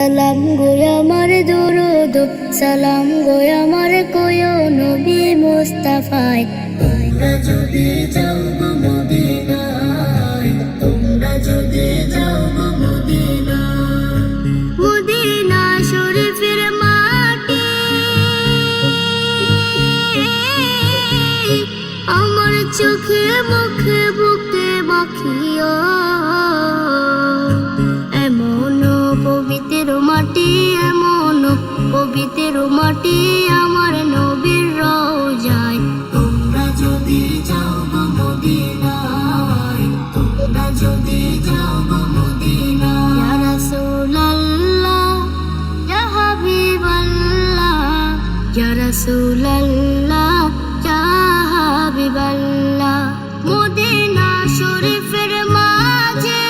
সালাম গো আমার দরুদ সালাম গো আমার কয়ো নবী মুস্তাফায়। তোমরা যদি যাও গো মদিনায়, তোমরা যদি যাও গো মদিনায়, মদিনা শরীফের মাটি আমার চোখে মুখে বুকে মাখিও। এমন পবিত্র মাটি, এমন পবিত্র মাটি আমার নবীর রওজায়। তোমরা যদি যাও গো মদিনায়, তোমরা যদি যাও গো মদিনায়। ইয়া রাসূলুল্লাহ ইয়া হাবিবাল্লাহ, ইয়া রাসূলুল্লাহ ইয়া হাবিবাল্লাহ। মদিনা শরীফের মাঝে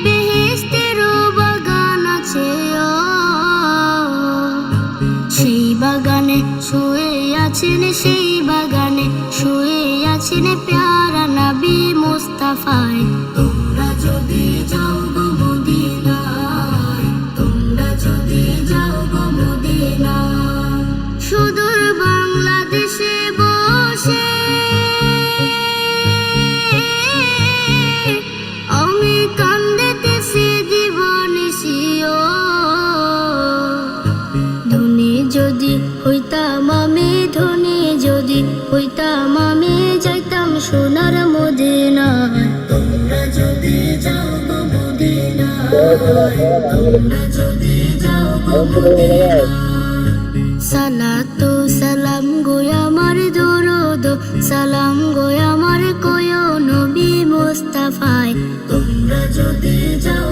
বেহেশতের বাগান আছে, সেই বাগানে শুয়ে আছেন, সেই বাগানে শুয়ে আছেন প্যারা নবী মুস্তাফায়। তোমরা যদি যাও গো মদিনায়, তোমরা যদি যাও গো মদিনায়। সুদূর বাংলাদেশে বসে আমি কান্দিতেছি জীবনিশিও। ধনী যদি হইতাম আমি, ধনী যদি হইতাম আমি, যাইতাম সোনার মদিনায়। তোমরা যদি যাও গো মদিনায়, তোমরা যদি যাও গো মদিনায়। সালাতু সালাম গো আমার দরুদ সালাম গো আমার কয়ো নবী মুস্তাফায়। তোমরা যদি যাও